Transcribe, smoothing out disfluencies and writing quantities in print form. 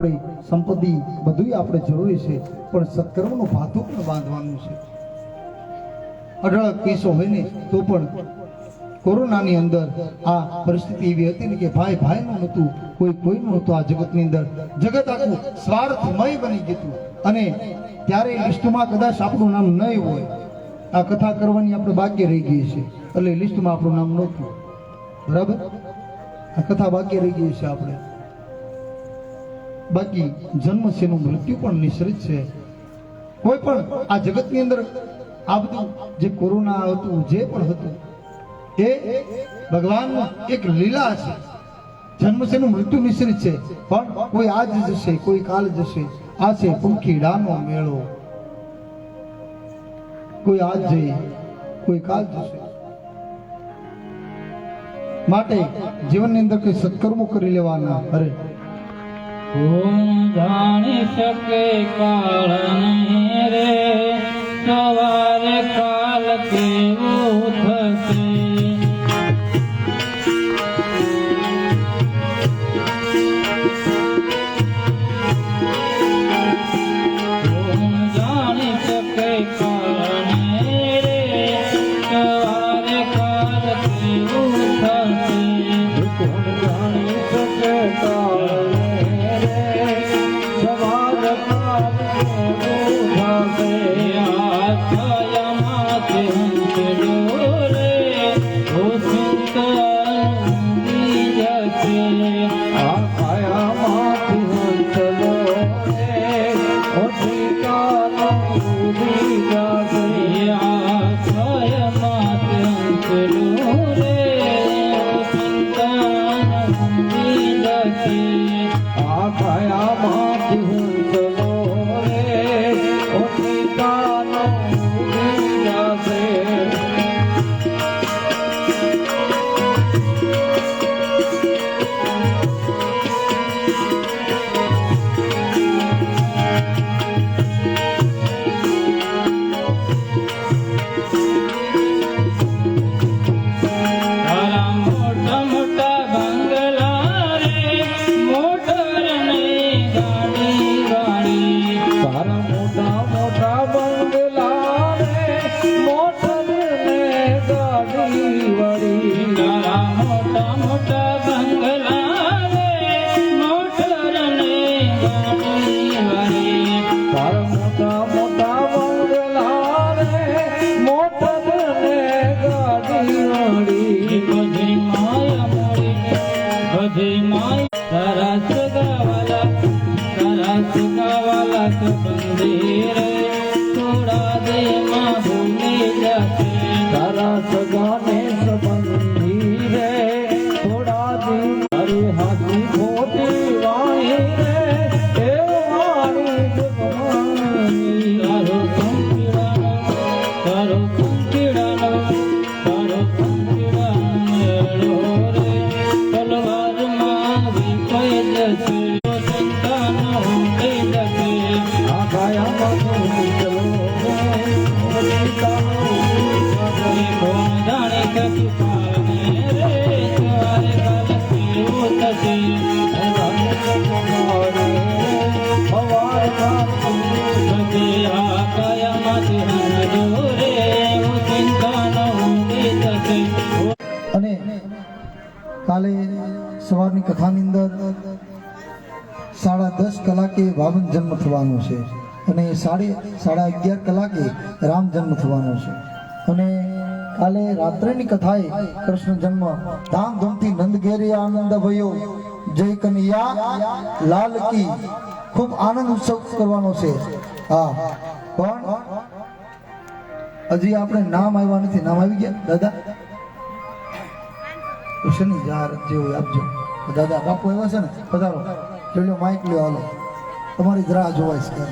સંપત્તિ બધું આપણે જરૂરી છે, પણ સત્કર્મનું ભાથું પણ બાંધવાનું છે. અઢળક પૈસો હોય ને તો પણ કોરોનાની અંદર આ પરિસ્થિતિ એવી હતી ને કે ભાઈ ભાઈનું નહોતું, કોઈ કોઈનું નહોતું. આ જગતની અંદર જગત આખું સ્વાર્થમય બની ગયું અને ત્યારે લિસ્ટમાં કદાચ આપણું નામ નહીં હોય. આ કથા કરવાની આપણે બાકી રહી ગઈ છે એટલે લિસ્ટમાં આપણું નામ નહોતું. બરાબર, આ કથા બાકી રહી ગઈ છે આપણે. બાકી જન્મ છે નું મૃત્યુ પણ નિશ્ચિત છે. કોઈ પણ આ જગતની અંદર આ બધું જે કોરોના હતું, જે પણ હતું, એ ભગવાનનું એક લીલા છે. જન્મ છે નું મૃત્યુ નિશ્ચિત છે, પણ કોઈ આજ જશે, કોઈ કાલ જશે. આ છે પંખીડાનો મેળો. કોઈ આજ જઈ, કોઈ કાલ જશે. માટે જીવનની અંદર કોઈ સત્કર્મો કરી લેવાના. અરે જાણી શકે કાળ નહીં રે, સવારે કાલ કેવું થશે. જાણી શકે કાળ નહીં રે, સવારે કાલ કેવું થશે. જાણી શકે કાળ કાલે સવારની કથાની અંદર 10:30 કલાકે વામન જન્મ થવાનો છે અને 11:30 કલાકે રામ જન્મ થવાનો છે. અને કાલે રાત્રેની કથાએ કૃષ્ણ જન્મ ધામધૂમથી નંદ ઘેરે આનંદ ભયો, જય કનૈયા લાલ કી. ખૂબ આનંદ ઉત્સવ કરવાનો છે. હા, પણ હજી આપણે નામ આવ્યા નથી. નામ આવી ગયા દાદા? શનિ જાર જેવું આપજો. દાદા બાપુ એવા છે ને, પધારો. લ્યો માઇક લ્યો, હાલો, તમારી રાહ જોવાય છે.